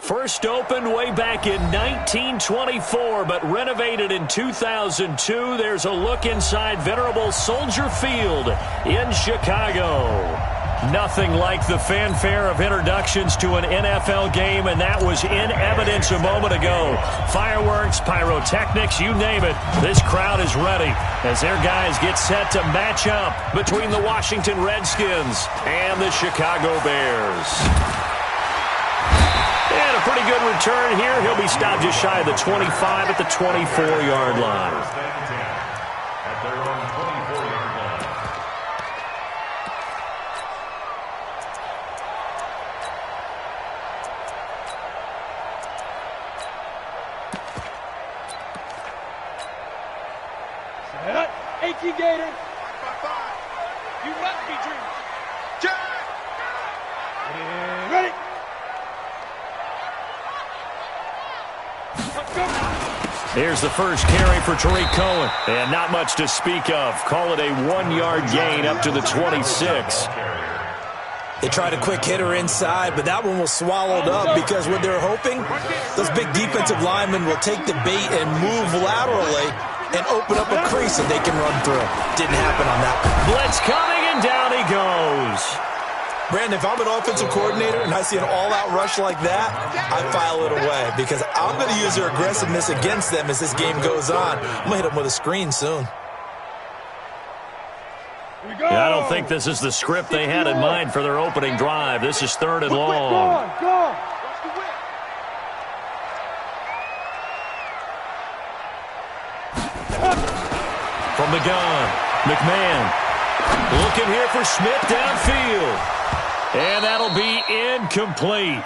First opened way back in 1924, but renovated in 2002. There's a look inside venerable Soldier Field in Chicago. Nothing like the fanfare of introductions to an NFL game, and that was in evidence a moment ago. Fireworks, pyrotechnics, you name it. This crowd is ready as their guys get set to match up between the Washington Redskins and the Chicago Bears. And a pretty good return here. He'll be stopped just shy of the 25 at the 24-yard line. Gator. You must be dreaming. Ready. Here's the first carry for Tariq Cohen. And not much to speak of. Call it a 1-yard gain up to the 26. They tried a quick hitter inside, but that one was swallowed up because what they're hoping, those big defensive linemen will take the bait and move laterally and open up a crease that they can run through. Didn't happen on that one. Blitz coming, and down he goes. Brandon, if I'm an offensive coordinator and I see an all-out rush like that, I file it away because I'm going to use their aggressiveness against them as this game goes on. I'm going to hit them with a screen soon. Yeah, I don't think this is the script they had in mind for their opening drive. This is 3rd and long. Go on. From the gun, McMahon looking here for Smith downfield. And that'll be incomplete.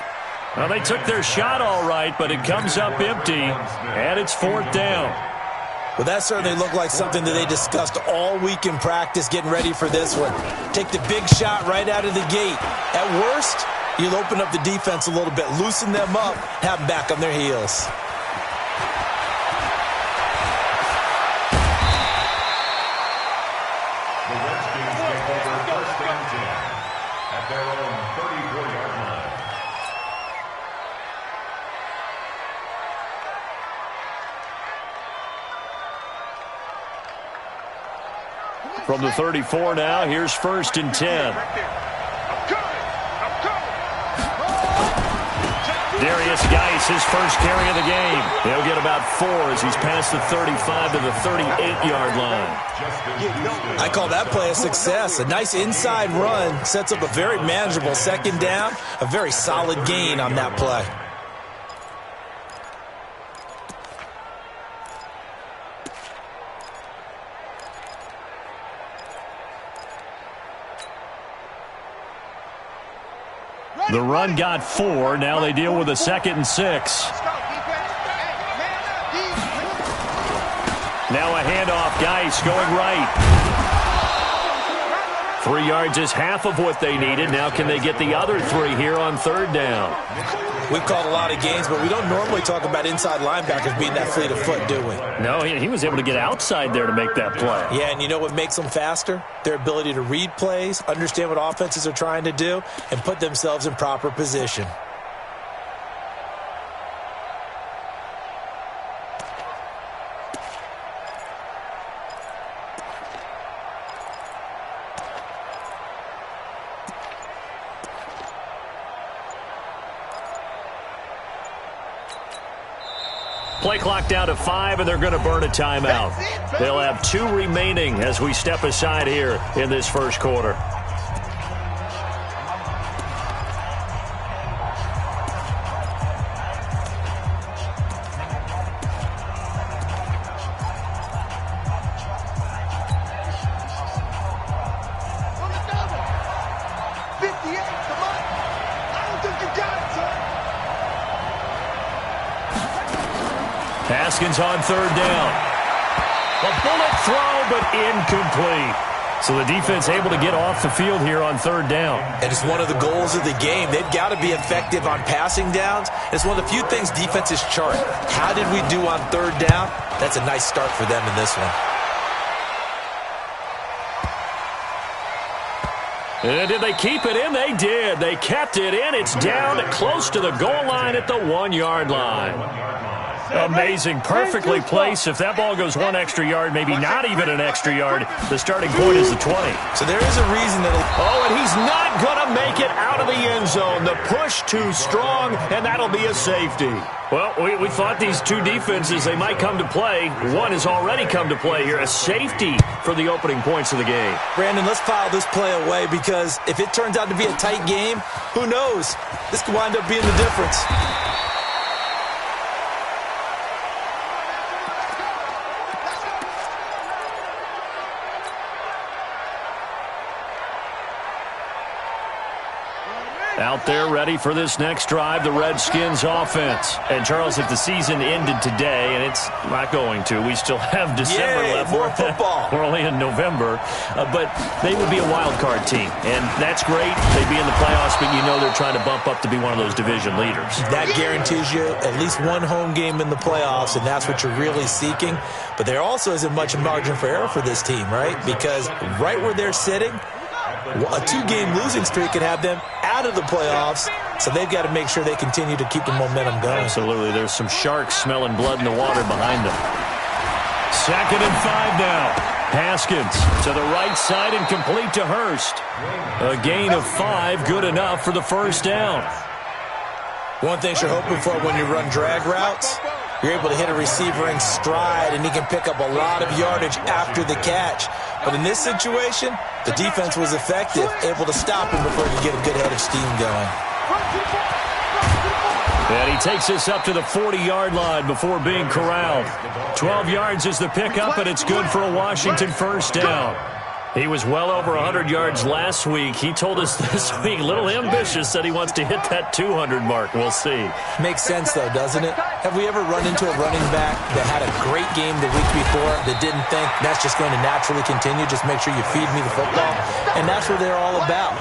Well, they took their shot all right, but it comes up empty, and it's 4th down. Well, that certainly looked like something that they discussed all week in practice getting ready for this one. Take the big shot right out of the gate. At worst, you'll open up the defense a little bit, loosen them up, have them back on their heels. From the 34 now, here's 1st and 10. Darius Geis, his first carry of the game. He'll get about 4 as he's past the 35 to the 38-yard line. I call that play a success. A nice inside run sets up a very manageable 2nd down. A very solid gain on that play. The run got 4. Now they deal with a 2nd and 6. Now a handoff. Geis going right. 3 yards is half of what they needed. Now can they get the other 3 here on 3rd down? We've called a lot of games, but we don't normally talk about inside linebackers being that fleet of foot, do we? No, he was able to get outside there to make that play. Yeah, and you know what makes them faster? Their ability to read plays, understand what offenses are trying to do, and put themselves in proper position. Play clock down to 5, and they're going to burn a timeout. They'll have 2 remaining as we step aside here in this first quarter. Haskins on 3rd down. A bullet throw, but incomplete. So the defense able to get off the field here on 3rd down. And it's one of the goals of the game. They've got to be effective on passing downs. It's one of the few things defenses chart. How did we do on 3rd down? That's a nice start for them in this one. Did they keep it in? They did. They kept it in. It's down close to the goal line at the 1-yard line. Amazing. Perfectly placed. If that ball goes 1 extra yard, maybe not even an extra yard, the starting point is the 20. So there is a reason that and he's not going to make it out of the end zone. The push too strong, and that'll be a safety. Well, we thought these two defenses, they might come to play. One has already come to play here. A safety for the opening points of the game. Brandon, let's file this play away because if it turns out to be a tight game, who knows? This could wind up being the difference. Out there ready for this next drive, the Redskins offense. And, Charles, if the season ended today, and it's not going to, we still have December left. More football. We're only in November. But they would be a wild card team. And that's great. They'd be in the playoffs, but you know they're trying to bump up to be one of those division leaders. That guarantees you at least one home game in the playoffs, and that's what you're really seeking. But there also isn't much margin for error for this team, right? Because right where they're sitting, a 2-game losing streak could have them out of the playoffs, so they've got to make sure they continue to keep the momentum going. Absolutely. There's some sharks smelling blood in the water behind them. 2nd and 5 now. Haskins to the right side and complete to Hurst. A gain of 5, good enough for the first down. One thing you're hoping for when you run drag routes, you're able to hit a receiver in stride, and he can pick up a lot of yardage after the catch. But in this situation, the defense was effective, able to stop him before he could get a good head of steam going. And he takes us up to the 40-yard line before being corralled. 12 yards is the pickup, and it's good for a Washington first down. He was well over 100 yards last week. He told us this week, a little ambitious, that he wants to hit that 200 mark. We'll see. Makes sense, though, doesn't it? Have we ever run into a running back that had a great game the week before that didn't think that's just going to naturally continue? Just make sure you feed me the football. And that's what they're all about.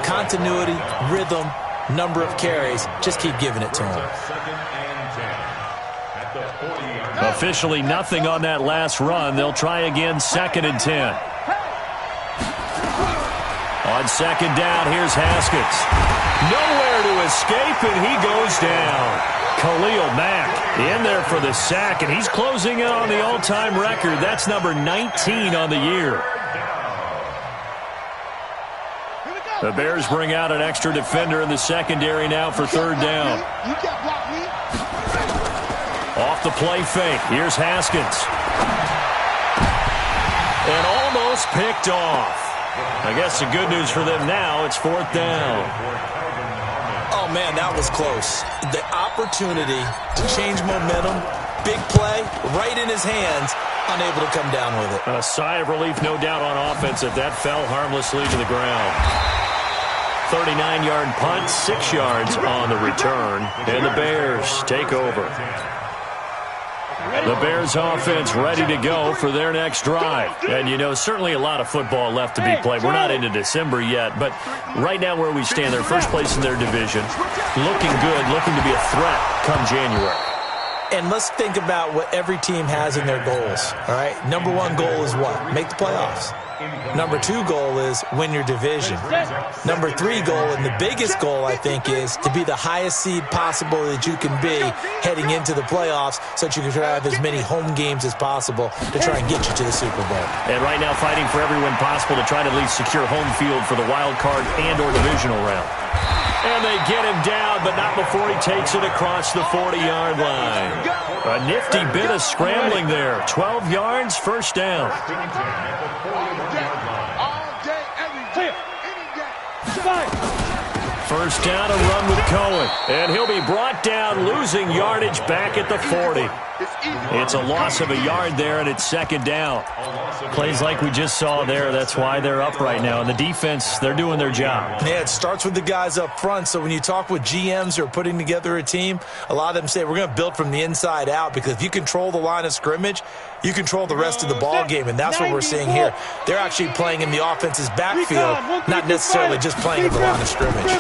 Continuity, rhythm, number of carries. Just keep giving it to them. Officially nothing on that last run. They'll try again, 2nd and 10. On 2nd down, here's Haskins. Nowhere to escape, and he goes down. Khalil Mack in there for the sack, and he's closing in on the all-time record. That's number 19 on the year. The Bears bring out an extra defender in the secondary now for 3rd down. Off the play fake, here's Haskins. And almost picked off. I guess the good news for them now, it's 4th down. Oh, man, that was close. The opportunity to change momentum, big play, right in his hands, unable to come down with it. A sigh of relief, no doubt, on offense if that fell harmlessly to the ground. 39-yard punt, 6 yards on the return, and the Bears take over. The Bears offense ready to go for their next drive. And, you know, certainly a lot of football left to be played. We're not into December yet, but right now where we stand, they're first place in their division. Looking good, looking to be a threat come January. And let's think about what every team has in their goals, all right? Number 1 goal is what? Make the playoffs. Number 2 goal is win your division. Number 3 goal, and the biggest goal, I think, is to be the highest seed possible that you can be heading into the playoffs so that you can have as many home games as possible to try and get you to the Super Bowl. And right now fighting for every win possible to try to at least secure home field for the wild card and or divisional round. And they get him down, but not before he takes it across the 40-yard line. A nifty bit of scrambling there. 12 yards, first down. First down, a run with Cohen. And he'll be brought down, losing yardage back at the 40. It's a loss of a yard there, and it's 2nd down. Plays like we just saw there. That's why they're up right now. And the defense, they're doing their job. Yeah, it starts with the guys up front. So when you talk with GMs who are putting together a team, a lot of them say we're going to build from the inside out, because if you control the line of scrimmage, you control the rest of the ball game, and that's what we're seeing here. They're actually playing in the offense's backfield, not necessarily just playing in the line of scrimmage.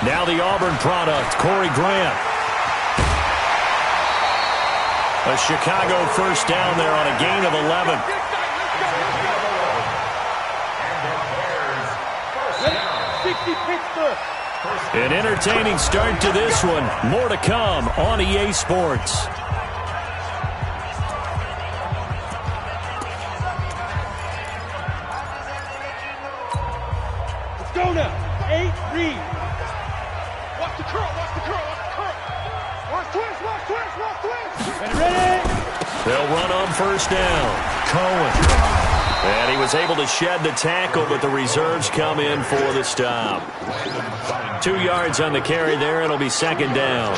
Now the Auburn product, Corey Grant. A Chicago first down there on a gain of 11. Pittsburgh. An entertaining start to this one. More to come on EA Sports. Let's go now. 8, read. Watch the curl, watch the curl, watch the curl. Watch twist, watch twist, watch twist. Ready? They'll run on first down. Cohen. And he was able to shed the tackle, but the reserves come in for the stop. 2 yards on the carry there. It'll be second down.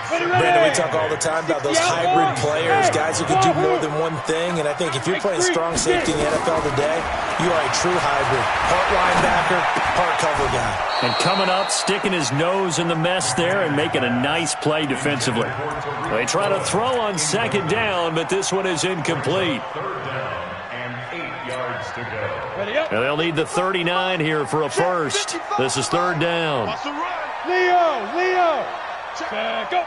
Brandon, we talk all the time about those hybrid players, guys who can do more than one thing. And I think if you're playing strong safety in the NFL today, you are a true hybrid. Part linebacker, part cover guy. And coming up, sticking his nose in the mess there and making a nice play defensively. They try to throw on second down, but this one is incomplete. And they'll need the 39 here for a first. This is third down. Leo. Go.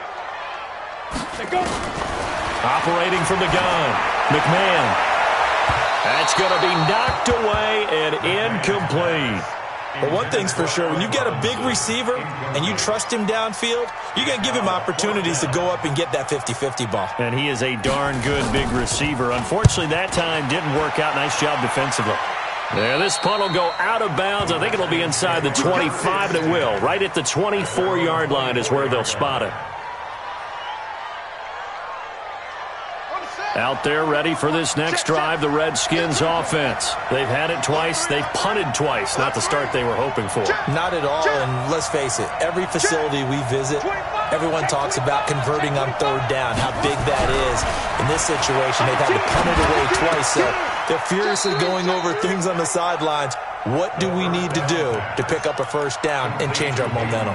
Operating from the gun. McMahon. That's going to be knocked away and incomplete. But one thing's for sure, when you get a big receiver and you trust him downfield, you're going to give him opportunities to go up and get that 50-50 ball. And he is a darn good big receiver. Unfortunately, that time didn't work out. Nice job defensively. Yeah, this punt will go out of bounds. I think it'll be inside the 25, and it will. Right at the 24-yard line is where they'll spot it. Out there ready for this next drive, the Redskins offense. They've had it twice. They've punted twice. Not the start they were hoping for. Not at all, and let's face it, every facility we visit, everyone talks about converting on third down, how big that is. In this situation, they've had to punt it away twice, so they're furiously going over things on the sidelines. What do we need to do to pick up a first down and change our momentum?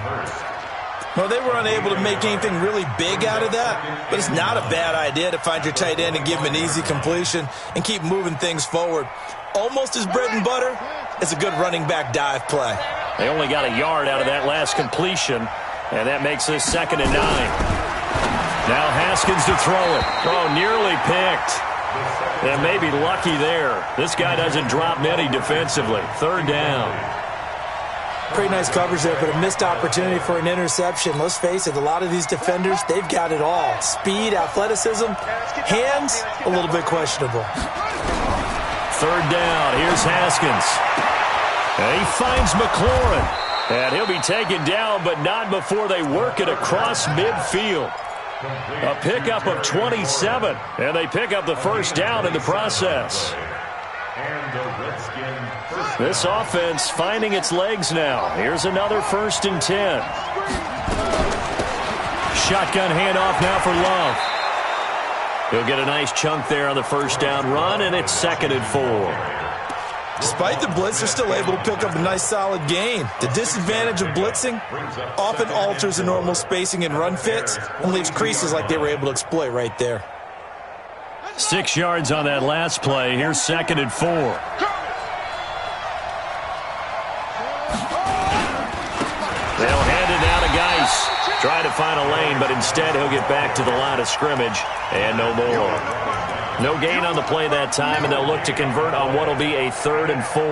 Well, they were unable to make anything really big out of that, but it's not a bad idea to find your tight end and give him an easy completion and keep moving things forward. Almost as bread and butter as a good running back dive play. They only got a yard out of that last completion, and that makes this 2nd and 9. Now Haskins to throw it. Oh, nearly picked. And maybe lucky there. This guy doesn't drop many defensively. Third down. Pretty nice coverage there, but a missed opportunity for an interception. Let's face it, a lot of these defenders, they've got it all. Speed, athleticism, hands, a little bit questionable. Third down, here's Haskins. And he finds McLaurin. And he'll be taken down, but not before they work it across midfield. A pickup of 27, and they pick up the first down in the process. This offense finding its legs now. Here's another 1st and 10. Shotgun handoff now for Love. He'll get a nice chunk there on the first down run, and it's 2nd and 4. Despite the blitz, they're still able to pick up a nice solid gain. The disadvantage of blitzing often alters the normal spacing and run fits and leaves creases like they were able to exploit right there. 6 yards on that last play. Here's 2nd and 4. They'll hand it down to Geis. Try to find a lane, but instead he'll get back to the line of scrimmage and no more. No gain on the play that time, and they'll look to convert on what will be a 3rd and 4.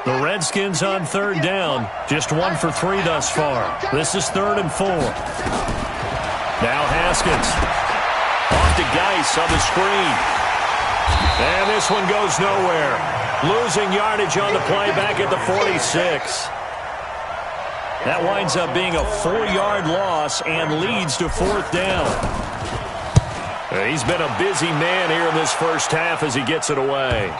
The Redskins on third down. Just 1 for 3 thus far. This is 3rd and 4. Now Haskins. Off to Geis on the screen. And this one goes nowhere. Losing yardage on the play back at the 46. That winds up being a 4-yard loss and leads to 4th down. He's been a busy man here in this first half as he gets it away.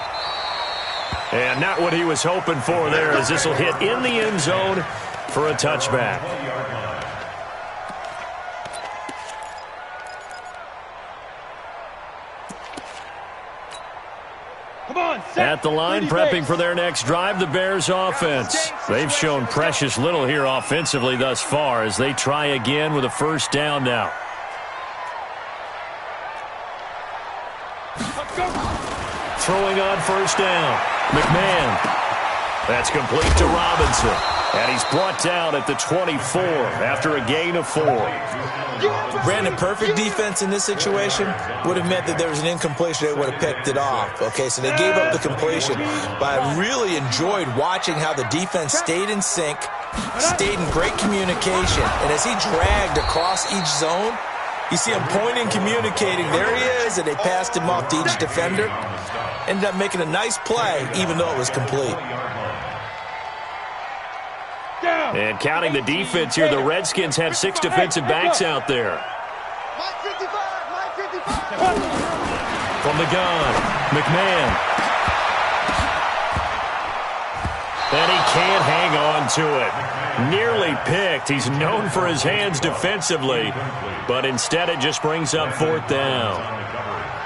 And not what he was hoping for there, as this will hit in the end zone for a touchback. At the line, prepping for their next drive, the Bears offense. They've shown precious little here offensively thus far as they try again with a first down now. Throwing on first down. McMahon. That's complete to Robinson. And he's brought down at the 24 after a gain of 4. Brandon, perfect defense in this situation would have meant that there was an incompletion. They would have picked it off. Okay, so they gave up the completion. But I really enjoyed watching how the defense stayed in sync, stayed in great communication. And as he dragged across each zone, you see him pointing, communicating. There he is, and they passed him off to each defender. Ended up making a nice play, even though it was complete. And counting the defense here, the Redskins have 6 defensive backs out there. From the gun, McMahon. And he can't hang on to it. Nearly picked. He's known for his hands defensively, but instead it just brings up 4th down.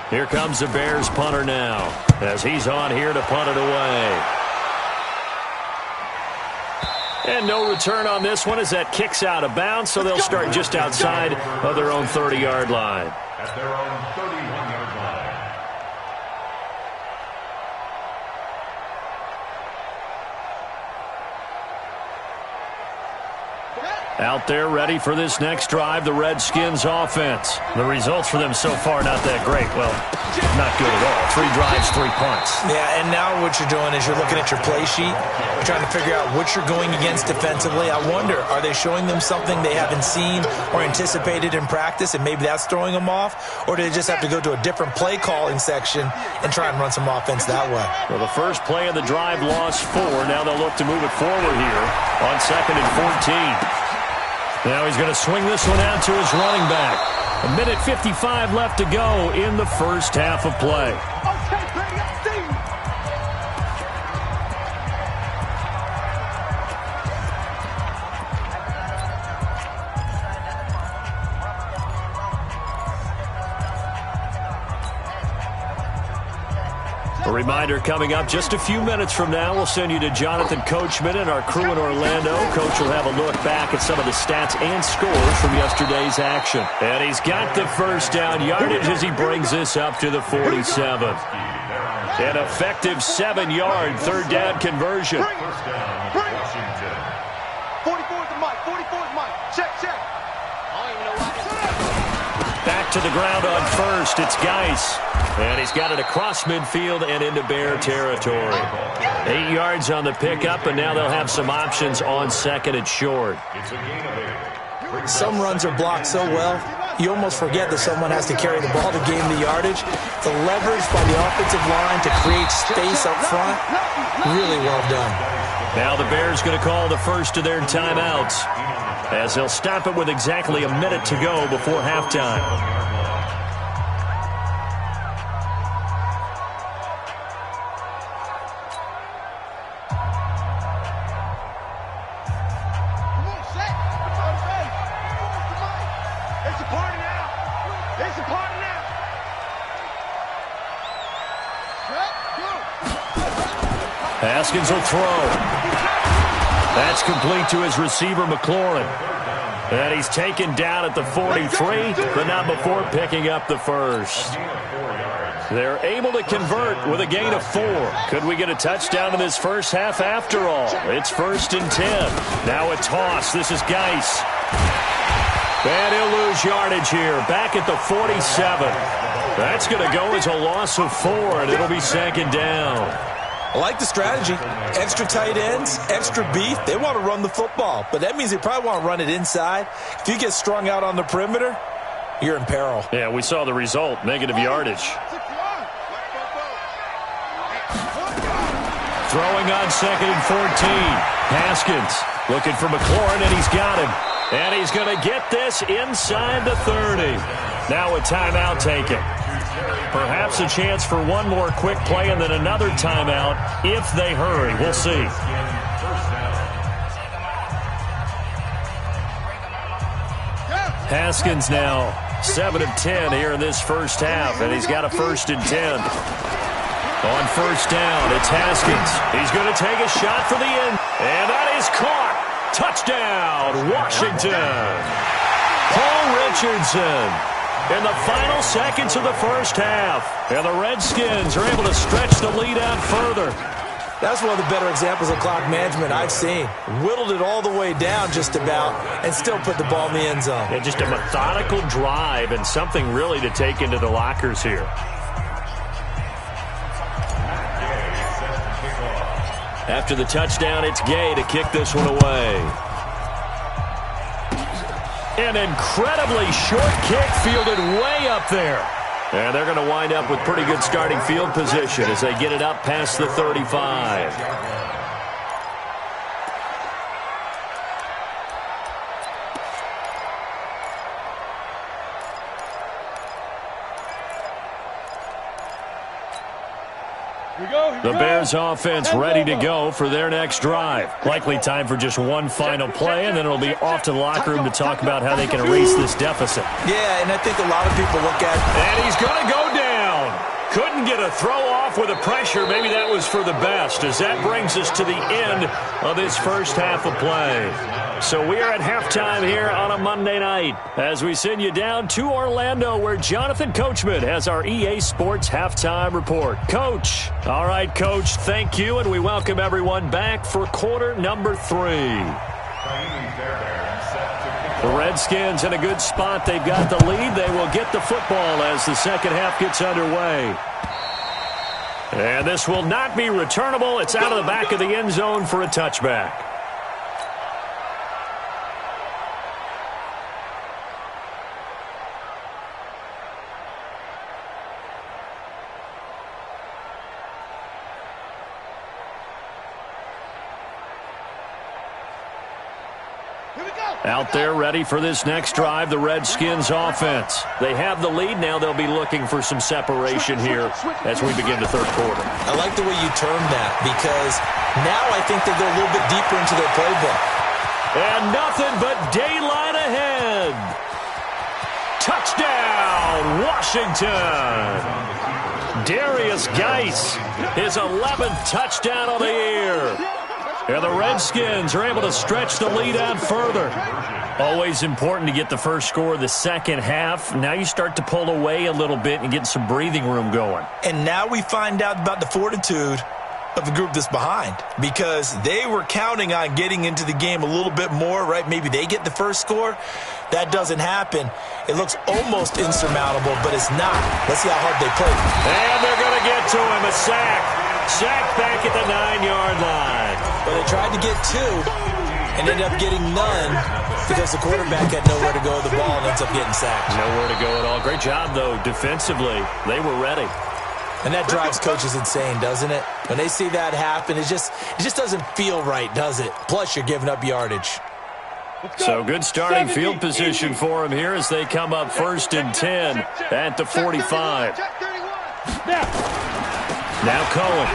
Here comes the Bears punter now, as he's on here to punt it away. And no return on this one as that kicks out of bounds, so they'll start just outside of their own 30-yard line. At their own 31-yard line. Out there ready for this next drive, the Redskins offense. The results for them so far not that great. Well, not good at all. 3 drives, 3 punts. Yeah, and now what you're doing is you're looking at your play sheet. You're trying to figure out what you're going against defensively. I wonder, are they showing them something they haven't seen or anticipated in practice, and maybe that's throwing them off? Or do they just have to go to a different play calling section and try and run some offense that way? Well, the first play of the drive lost 4. Now they'll look to move it forward here on 2nd and 14. Now he's going to swing this one out to his running back. 1:55 left to go in the first half of play. A reminder coming up just a few minutes from now, we'll send you to Jonathan Coachman and our crew in Orlando. Coach will have a look back at some of the stats and scores from yesterday's action. And he's got the first down yardage as he brings this up to the 47. An effective 7-yard third down conversion. 44 is the mic. 44 is the mic. Check. I don't even know why. Back to the ground on first. It's Geis. And he's got it across midfield and into Bear territory. 8 yards on the pickup, and now they'll have some options on 2nd and short. Some runs are blocked so well, you almost forget that someone has to carry the ball to gain the yardage. The leverage by the offensive line to create space up front, really well done. Now the Bears going to call the first of their timeouts, as they'll stop it with exactly a minute to go before halftime. Haskins will throw. That's complete to his receiver, McLaurin. And he's taken down at the 43, but not before picking up the first. They're able to convert with a gain of 4. Could we get a touchdown in this first half after all? It's 1st and 10. Now a toss. This is Geis. And he'll lose yardage here. Back at the 47. That's going to go as a loss of 4, and it'll be 2nd down. I like the strategy. Extra tight ends, extra beef. They want to run the football, but that means they probably want to run it inside. If you get strung out on the perimeter, you're in peril. Yeah, we saw the result, negative yardage. Throwing on 2nd and 14. Haskins looking for McLaurin, and he's got him. And he's going to get this inside the 30. Now a timeout taken. Perhaps a chance for one more quick play and then another timeout if they hurry. We'll see. Haskins now 7 of 10 here in this first half, and he's got a 1st and 10. On first down, it's Haskins. He's going to take a shot for the end, and that is caught. Touchdown, Washington. Paul Richardson. In the final seconds of the first half. And the Redskins are able to stretch the lead out further. That's one of the better examples of clock management I've seen. Whittled it all the way down just about and still put the ball in the end zone. Yeah, just a methodical drive and something really to take into the lockers here. After the touchdown, it's Gay to kick this one away. An incredibly short kick fielded way up there. And they're going to wind up with pretty good starting field position as they get it up past the 35. The Bears offense ready to go for their next drive. Likely time for just one final play, and then it'll be off to the locker room to talk about how they can erase this deficit. Yeah, and I think a lot of people look at... And he's going to go down. Couldn't get a throw off with the pressure. Maybe that was for the best, as that brings us to the end of this first half of play. So we are at halftime here on a Monday night as we send you down to Orlando, where Jonathan Coachman has our EA Sports halftime report. Coach. All right, Coach, thank you, and we welcome everyone back for quarter number 3. The Redskins in a good spot. They've got the lead. They will get the football as the second half gets underway. And this will not be returnable. It's out of the back of the end zone for a touchback. Out there ready for this next drive, the Redskins offense. They have the lead. Now they'll be looking for some separation here as we begin the third quarter. I like the way you termed that, because now I think they go a little bit deeper into their playbook. And nothing but daylight ahead. Touchdown, Washington. Darius Geis, his 11th touchdown of the year. And the Redskins are able to stretch the lead out further. Always important to get the first score of the second half. Now you start to pull away a little bit and get some breathing room going. And now we find out about the fortitude of the group that's behind, because they were counting on getting into the game a little bit more, right? Maybe they get the first score. That doesn't happen. It looks almost insurmountable, but it's not. Let's see how hard they play. And they're going to get to him. A sack. Sack back at the 9-yard line. But they tried to get 2 and ended up getting none because the quarterback had nowhere to go with the ball and ends up getting sacked. Nowhere to go at all. Great job, though, defensively. They were ready. And that drives coaches insane, doesn't it? When they see that happen, it just doesn't feel right, does it? Plus, you're giving up yardage. So good starting field position for them here as they come up 1st and 10 at the 45. Now Cohen.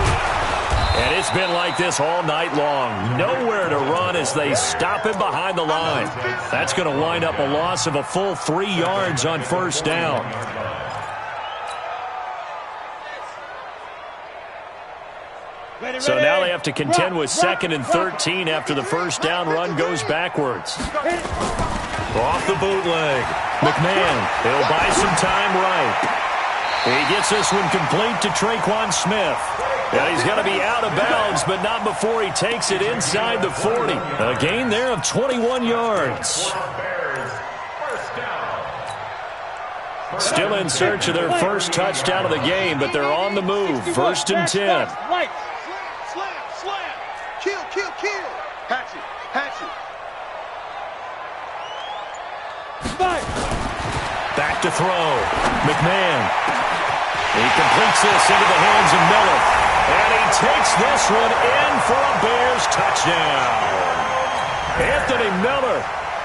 And it's been like this all night long. Nowhere to run as they stop him behind the line. That's going to wind up a loss of a full 3 yards on first down. So now they have to contend with 2nd and 13 after the first down run goes backwards. Off the bootleg. McMahon, he'll buy some time right. He gets this one complete to Traquan Smith. And he's going to be out of bounds, but not before he takes it inside the 40. A gain there of 21 yards. Still in search of their first touchdown of the game, but they're on the move. 1st and 10. Slam. Kill. Hatchet. Back to throw. McMahon. He completes this into the hands of Miller. And he takes this one in for a Bears touchdown. Anthony Miller,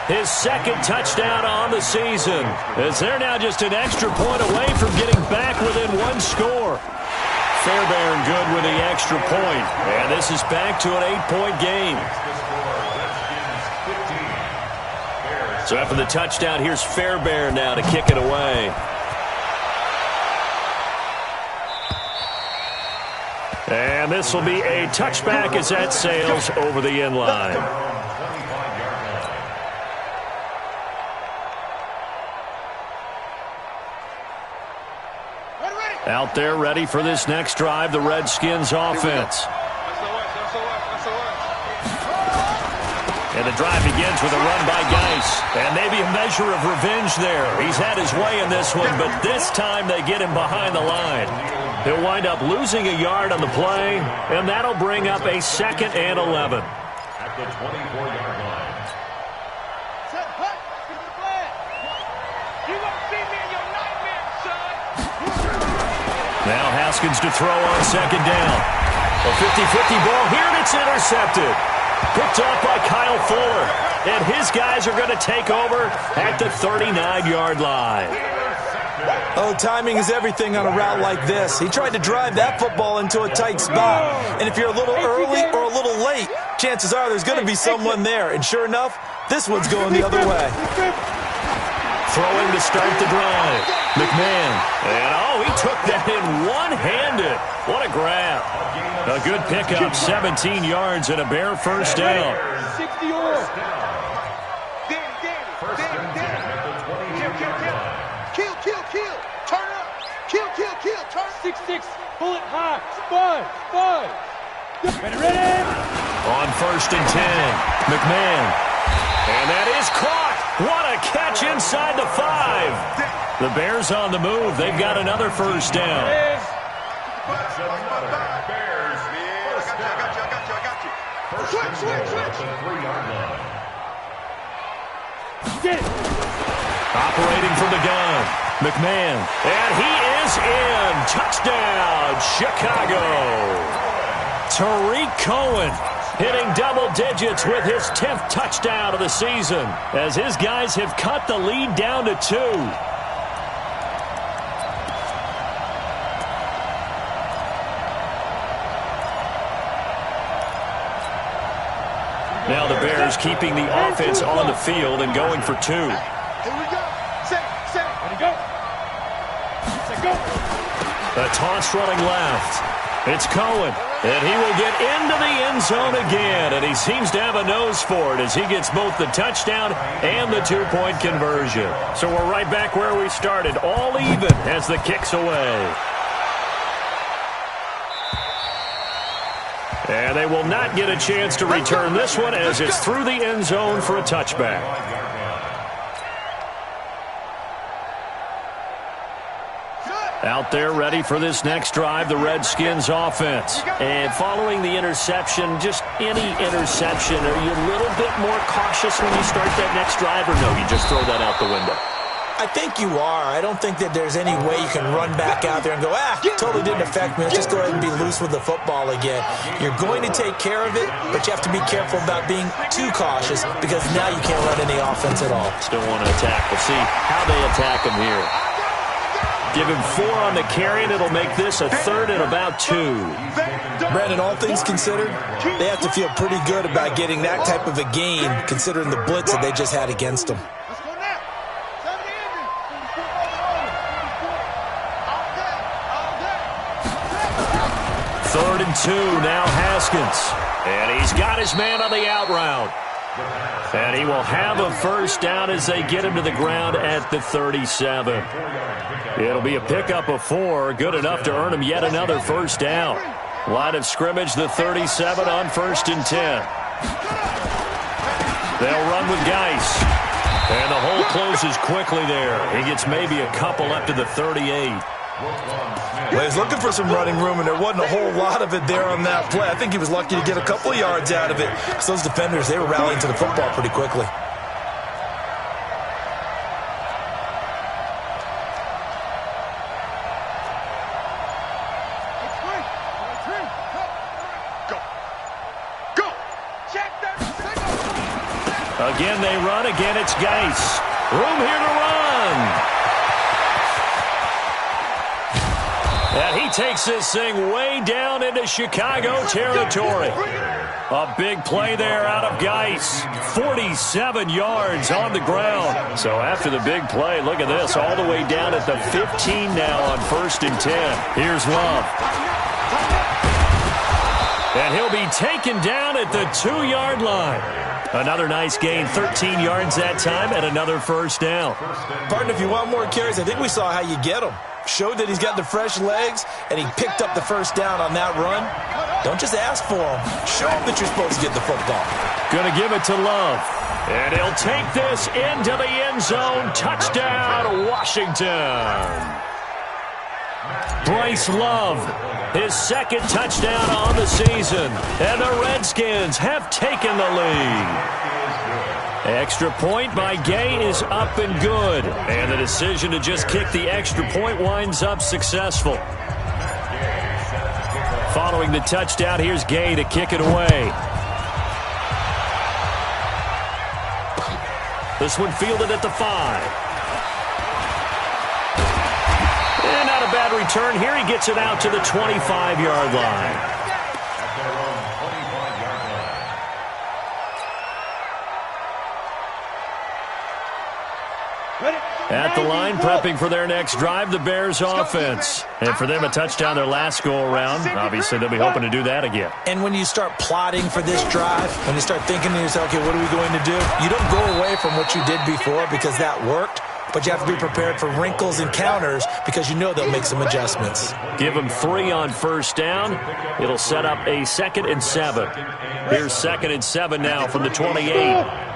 his 2nd touchdown on the season, as they're now just an extra point away from getting back within 1 score. Fairbairn good with the extra point. And this is back to an 8-point game. So after the touchdown, here's Fairbairn now to kick it away. And this will be a touchback as that sails over the end line. Out there ready for this next drive, the Redskins offense. And the drive begins with a run by Geis. And maybe a measure of revenge there. He's had his way in this one, but this time they get him behind the line. He'll wind up losing a yard on the play, and that'll bring up a 2nd and 11. At the 24-yard line. Set, hut, get the flag. You won't see me in your nightmare, son. Now Haskins to throw on 2nd down. A 50-50 ball here, and it's intercepted. Picked off by Kyle Fuller. And his guys are going to take over at the 39-yard line. Oh, timing is everything on a route like this. He tried to drive that football into a tight spot. And if you're a little early or a little late, chances are there's going to be someone there. And sure enough, this one's going the other way. Throwing to start the drive. McMahon. And, he took that in one-handed. What a grab. A good pickup, 17 yards and a Bear first down. 60 or. Kill. Turn up. Kill. Turn. 6-6. Bullet high. Spud. Ready. On 1st and 10. McMahon. And that is caught. What a catch inside the 5. The Bears on the move. They've got another first down. Bears. Switch. 3-yard line. Get it. Operating from the gun. McMahon. And he is in. Touchdown, Chicago. Tariq Cohen hitting double digits with his 10th touchdown of the season as his guys have cut the lead down to 2. Now the Bears keeping the offense on the field and going for 2. Here we go. Set. Ready, go. Set, go. A toss running left. It's Cohen, and he will get into the end zone again, and he seems to have a nose for it as he gets both the touchdown and the 2-point conversion. So we're right back where we started, all even as the kick's away. And they will not get a chance to return this one as it's through the end zone for a touchback. Out there ready for this next drive, the Redskins offense. And following the interception, just any interception, are you a little bit more cautious when you start that next drive, or no, you just throw that out the window? I think you are. I don't think that there's any way you can run back out there and go, totally didn't affect me. Let's just go ahead and be loose with the football again. You're going to take care of it, but you have to be careful about being too cautious because now you can't run any offense at all. Still want to attack. We'll see how they attack him here. Give him 4 on the carry, and it'll make this a 3rd and about 2. Brandon, all things considered, they have to feel pretty good about getting that type of a gain considering the blitz that they just had against them. Let's go now. 3rd and 2, now Haskins. And he's got his man on the out route. And he will have a first down as they get him to the ground at the 37. It'll be a pickup of 4, good enough to earn him yet another first down. Line of scrimmage, the 37 on 1st and 10. They'll run with Geis. And the hole closes quickly there. He gets maybe a couple up to the 38. Well, he was looking for some running room, and there wasn't a whole lot of it there on that play. I think he was lucky to get a couple of yards out of it. Because those defenders, they were rallying to the football pretty quickly. Again, they run. Again, it's Geis. Room here to run. And he takes this thing way down into Chicago territory. A big play there out of Geis. 47 yards on the ground. So after the big play, look at this. All the way down at the 15 now on 1st and 10. Here's Love. And he'll be taken down at the 2-yard line. Another nice gain, 13 yards that time, and another first down. Pardon, if you want more carries, I think we saw how you get them. Showed that he's got the fresh legs, and he picked up the first down on that run. Don't just ask for them. Show them that you're supposed to get the football. Going to give it to Love. And he'll take this into the end zone. Touchdown, Washington. Bryce Love, his second touchdown on the season. And the Redskins have taken the lead. Extra point by Gay is up and good. And the decision to just kick the extra point winds up successful. Following the touchdown, here's Gay to kick it away. This one fielded at the 5. And not a bad return here. He gets it out to the 25-yard line. At the line, prepping for their next drive, the Bears offense. And for them, a touchdown their last go-around. Obviously, they'll be hoping to do that again. And when you start plotting for this drive, when you start thinking to yourself, okay, what are we going to do? You don't go away from what you did before because that worked, but you have to be prepared for wrinkles and counters because you know they'll make some adjustments. Give them 3 on first down. It'll set up a 2nd and 7. Here's 2nd and 7 now from the 28.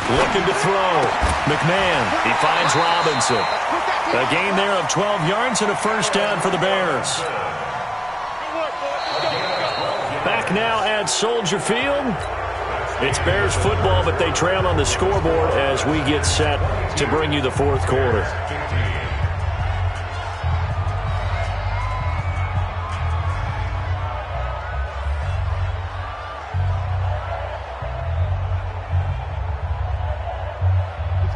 Looking to throw. McMahon, he finds Robinson. A gain there of 12 yards and a first down for the Bears. Back now at Soldier Field. It's Bears football, but they trail on the scoreboard as we get set to bring you the fourth quarter.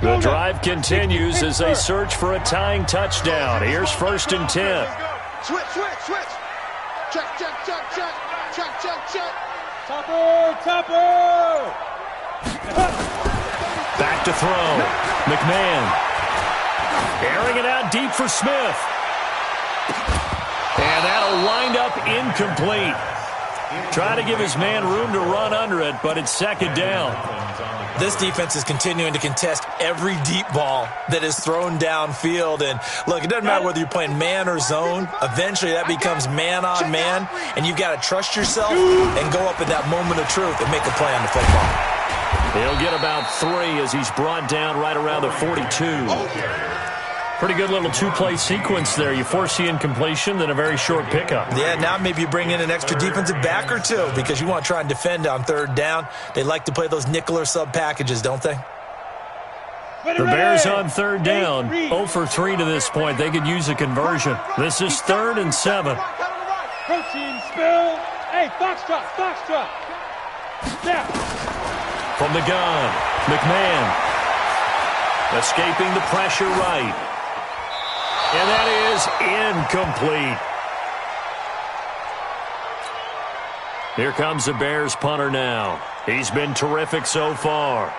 The drive continues as they search for a tying touchdown. Here's 1st and 10. Switch. Check. Topper. Back to throw. McMahon. Airing it out deep for Smith. And that'll wind up incomplete. Trying to give his man room to run under it, but it's 2nd down. This defense is continuing to contest every deep ball that is thrown downfield. And, look, it doesn't matter whether you're playing man or zone. Eventually, that becomes man on man, and you've got to trust yourself and go up at that moment of truth and make a play on the football. He'll get about 3 as he's brought down right around the 42. Pretty good little 2-play sequence there. You force the incompletion, then a very short pickup. Yeah, now maybe you bring in an extra defensive back or 2 because you want to try and defend on 3rd down. They like to play those nickel or sub packages, don't they? The Bears on 3rd down, 0 for 3 to this point. They could use a conversion. This is 3rd and 7. Protein spill. Hey, foxtrot. Snap. From the gun, McMahon. Escaping the pressure right. And that is incomplete. Here comes the Bears punter now. He's been terrific so far.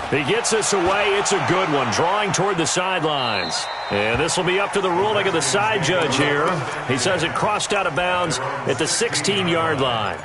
He gets this away. It's a good one, drawing toward the sidelines. And this will be up to the ruling of the side judge here. He says it crossed out of bounds at the 16-yard line.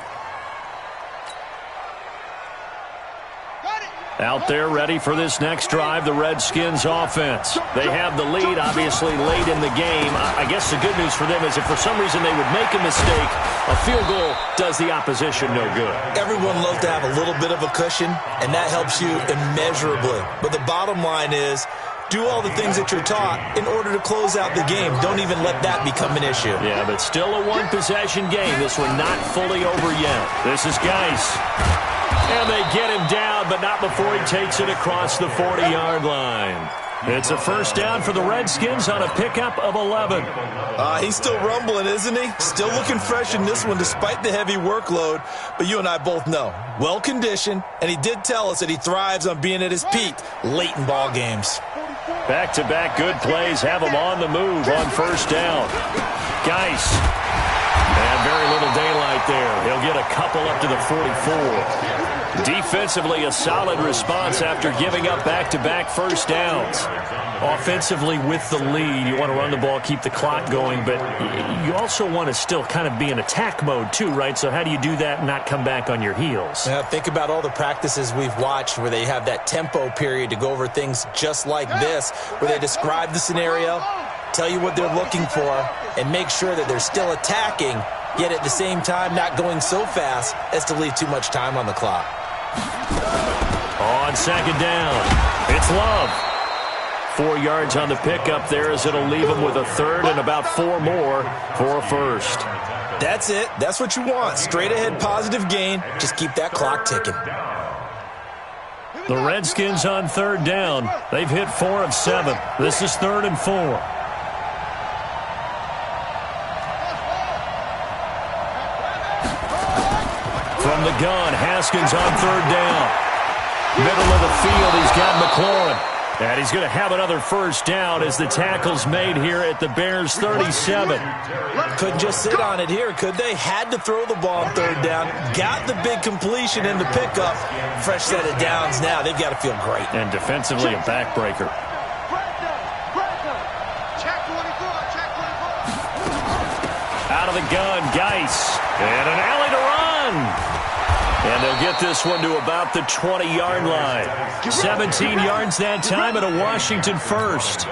Out there ready for this next drive, the Redskins offense. They have the lead, obviously, late in the game. I guess the good news for them is if for some reason they would make a mistake, a field goal does the opposition no good. Everyone loves to have a little bit of a cushion, and that helps you immeasurably. But the bottom line is, do all the things that you're taught in order to close out the game. Don't even let that become an issue. Yeah, but still a one-possession game. This one not fully over yet. This is Geis. And they get him down, but not before he takes it across the 40-yard line. It's a first down for the Redskins on a pickup of 11. He's still rumbling, isn't he? Still looking fresh in this one despite the heavy workload. But you and I both know, well-conditioned, and he did tell us that he thrives on being at his peak late in ball games. Back-to-back good plays have him on the move on first down. Geis. And very little daylight there. He'll get a couple up to the 44. Defensively, a solid response after giving up back-to-back first downs. Offensively, with the lead, you want to run the ball, keep the clock going, but you also want to still kind of be in attack mode too, right? So how do you do that and not come back on your heels? Yeah, think about all the practices we've watched where they have that tempo period to go over things just like this, where they describe the scenario, tell you what they're looking for, and make sure that they're still attacking, yet at the same time not going so fast as to leave too much time on the clock. On second down, it's Love. 4 yards on the pickup there as it'll leave him with a third and about 4 more for a first. That's it. That's what you want. Straight ahead positive gain. Just keep that clock ticking. The Redskins on third down. They've hit 4 of 7. This is 3rd and 4. From the gun, Haskins on third down. Middle of the field, he's got McLaurin. And he's going to have another first down as the tackle's made here at the Bears' 37. Couldn't just sit on it here, could they? Had to throw the ball on third down. Got the big completion in the pickup. Fresh set of downs now. They've got to feel great. And defensively, a backbreaker. Out of the gun, Geis. And an alley to run. And they'll get this one to about the 20-yard line. 17 yards that time and a Washington first.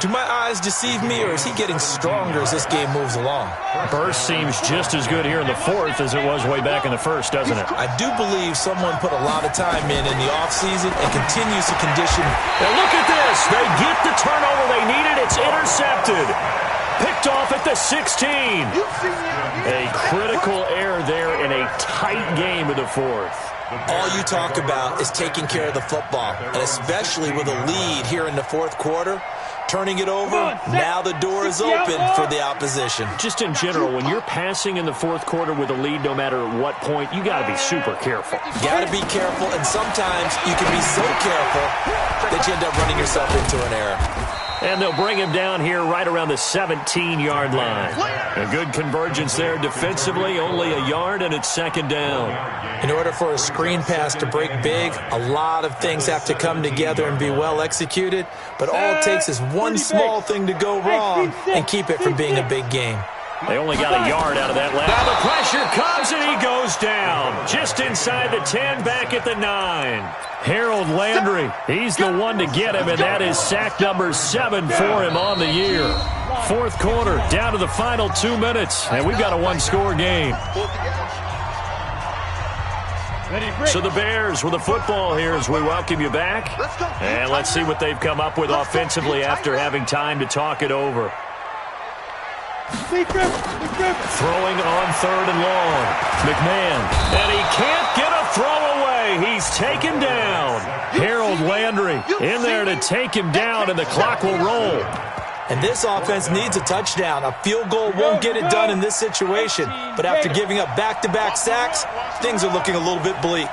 Do my eyes deceive me, or is he getting stronger as this game moves along? Burst seems just as good here in the fourth as it was way back in the first, doesn't it? I do believe someone put a lot of time in the offseason and continues to condition. And look at this. They get the turnover they needed. It's intercepted. Picked off at the 16. A critical error there in a tight game in the fourth. All you talk about is taking care of the football, and especially with a lead here in the fourth quarter. Turning it over, now the door is open for the opposition. Just in general, when you're passing in the fourth quarter with a lead, no matter what point, you got to be super careful. Got to be careful, and sometimes you can be so careful that you end up running yourself into an error. And they'll bring him down here right around the 17-yard line. A good convergence there defensively, only a yard, and it's second down. In order for a screen pass to break big, a lot of things have to come together and be well executed, but all it takes is one small thing to go wrong and keep it from being a big game. They only got a yard out of that last. Now the pressure comes, and he goes down. Just inside the 10, back at the 9. Harold Landry, he's the one to get him, and that is sack number 7 for him on the year. Fourth quarter, down to the final 2 minutes, and we've got a one-score game. So the Bears with the football here as we welcome you back. And let's see what they've come up with offensively after having time to talk it over. Throwing on third and long. McMahon. And he can't get a throw away. He's taken down. Harold Landry in there to take him down, and the clock will roll. And this offense needs a touchdown. A field goal won't get it done in this situation. But after giving up back-to-back sacks, things are looking a little bit bleak.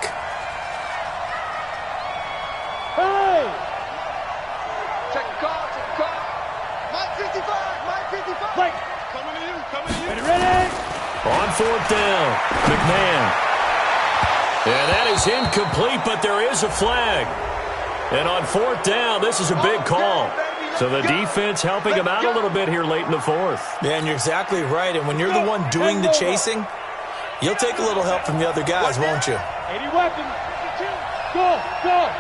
Hey! Check the call, check the call. Mike 55, Mike 55. Mike. Coming to you, coming to you. Ready? On fourth down, McMahon. And that is incomplete, but there is a flag. And on fourth down, this is a big call. So the defense helping him out a little bit here late in the fourth. Yeah, and you're exactly right. And when you're the one doing the chasing, you'll take a little help from the other guys, won't you? 80 weapons. Go, go.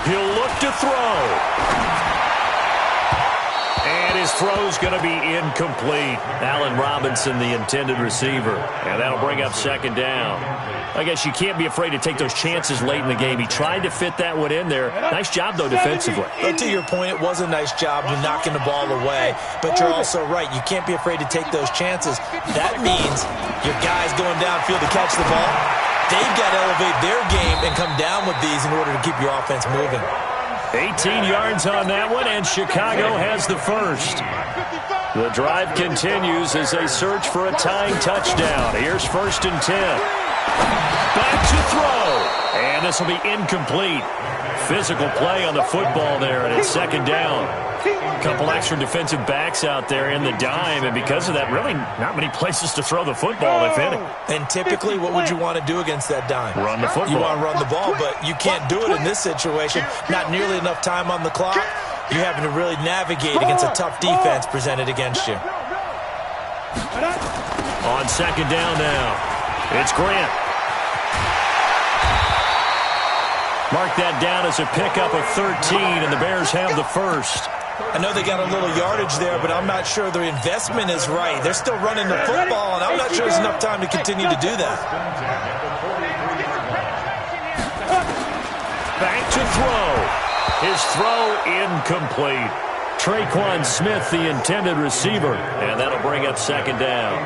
He'll look to throw. And his throw's going to be incomplete. Allen Robinson, the intended receiver. And that'll bring up second down. I guess you can't be afraid to take those chances late in the game. He tried to fit that one in there. Nice job, though, defensively. But to your point, it was a nice job of knocking the ball away. But you're also right. You can't be afraid to take those chances. That means your guys going downfield to catch the ball, they've got to elevate their game and come down with these in order to keep your offense moving. 18 yards on that one, and Chicago has the first. The drive continues as they search for a tying touchdown. Here's 1st and 10. Back to throw. And this will be incomplete. Physical play on the football there, and it's second down. A couple extra defensive backs out there in the dime, and because of that, really not many places to throw the football, if any. And typically, what would you want to do against that dime? Run the football. You want to run the ball, but you can't do it in this situation. Not nearly enough time on the clock. You're having to really navigate against a tough defense presented against you. On second down now, it's Grant. Mark that down as a pickup of 13, and the Bears have the first. I know they got a little yardage there, but I'm not sure the investment is right. They're still running the football, and I'm not sure there's enough time to continue to do that. Back to throw. His throw incomplete. Traquan Smith, the intended receiver, and that'll bring up second down.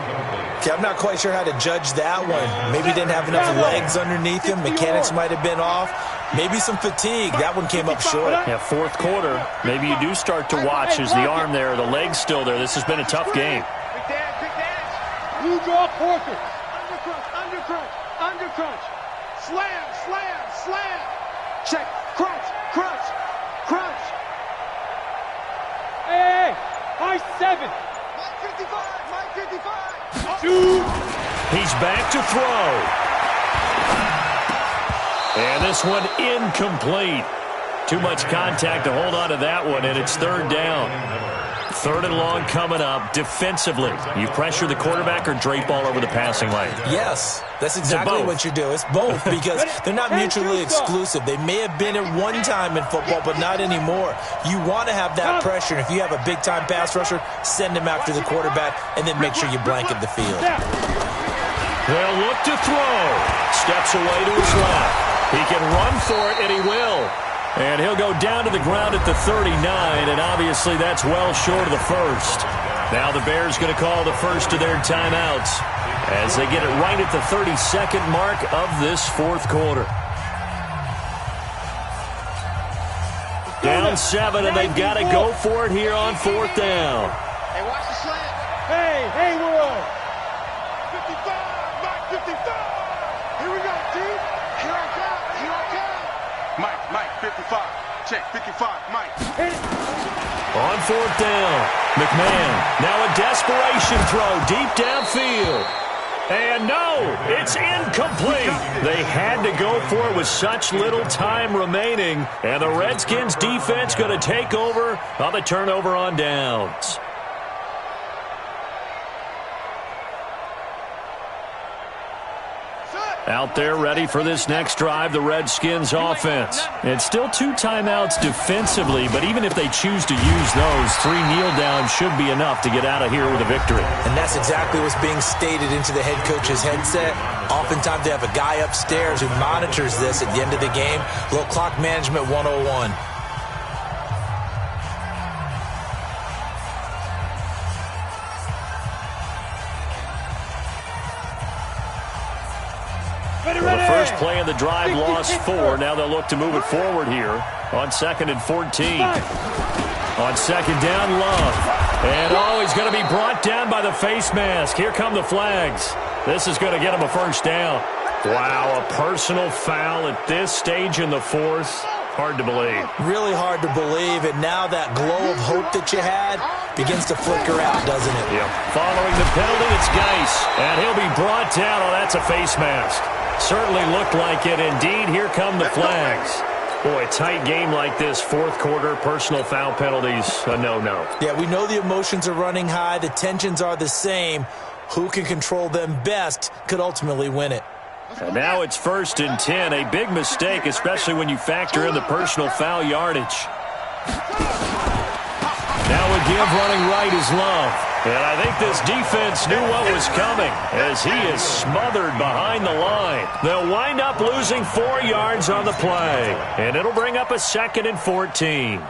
Okay, I'm not quite sure how to judge that one. Maybe he didn't have enough legs underneath him. Mechanics might have been off. Maybe some fatigue. That one came up short. Yeah, fourth quarter. Maybe you do start to watch as the arm there, the leg's still there. This has been a tough game. Blue draw forfeit. Undercrunch. Undercrunch. Slam. Check. Crunch. Hey. High 7. 55. 2. He's back to throw. And this one incomplete. Too much contact to hold on to that one, and it's third down. Third and long coming up. Defensively, you pressure the quarterback or drape all over the passing lane? Yes, that's exactly what you do. It's both because they're not mutually exclusive. They may have been at one time in football, but not anymore. You want to have that pressure, and if you have a big-time pass rusher, send him after the quarterback, and then make sure you blanket the field. They'll look to throw. Steps away to his left. He can run for it, and he will. And he'll go down to the ground at the 39, and obviously that's well short of the first. Now the Bears going to call the first of their timeouts as they get it right at the 32nd mark of this fourth quarter. Down 7, and they've got to go for it here on fourth down. Hey, watch the slant. Hey, world. 55, Mike, 55. Here we go, T. Here I come. Mike, 55. Check, 55, Mike. On fourth down, McMahon. Now a desperation throw deep downfield. And no, it's incomplete. They had to go for it with such little time remaining. And the Redskins defense going to take over on the turnover on downs. Out there ready for this next drive, the Redskins offense. It's still 2 timeouts defensively, but even if they choose to use those, 3 kneel downs should be enough to get out of here with a victory. And that's exactly what's being stated into the head coach's headset. Oftentimes they have a guy upstairs who monitors this at the end of the game. A little clock management 101. Well, the first play of the drive lost 4. Now they'll look to move it forward here on 2nd and 14. On second down, Love. And, he's going to be brought down by the face mask. Here come the flags. This is going to get him a first down. Wow, a personal foul at this stage in the fourth. Hard to believe. Really hard to believe, and now that glow of hope that you had begins to flicker out, doesn't it? Yep. Following the penalty, it's Geis, and he'll be brought down. Oh, that's a face mask. Certainly looked like it. Indeed, here come the flags. Boy, a tight game like this, fourth quarter, personal foul penalties, a no-no. Yeah, we know the emotions are running high. The tensions are the same. Who can control them best could ultimately win it. And now it's 1st and 10. A big mistake, especially when you factor in the personal foul yardage. Now a give running right is Love. And I think this defense knew what was coming as he is smothered behind the line. They'll wind up losing 4 yards on the play. And it'll bring up a 2nd and 14.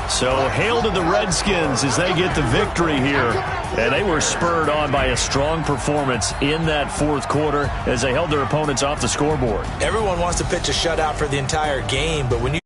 So hail to the Redskins as they get the victory here. And they were spurred on by a strong performance in that fourth quarter as they held their opponents off the scoreboard. Everyone wants to pitch a shutout for the entire game, but when you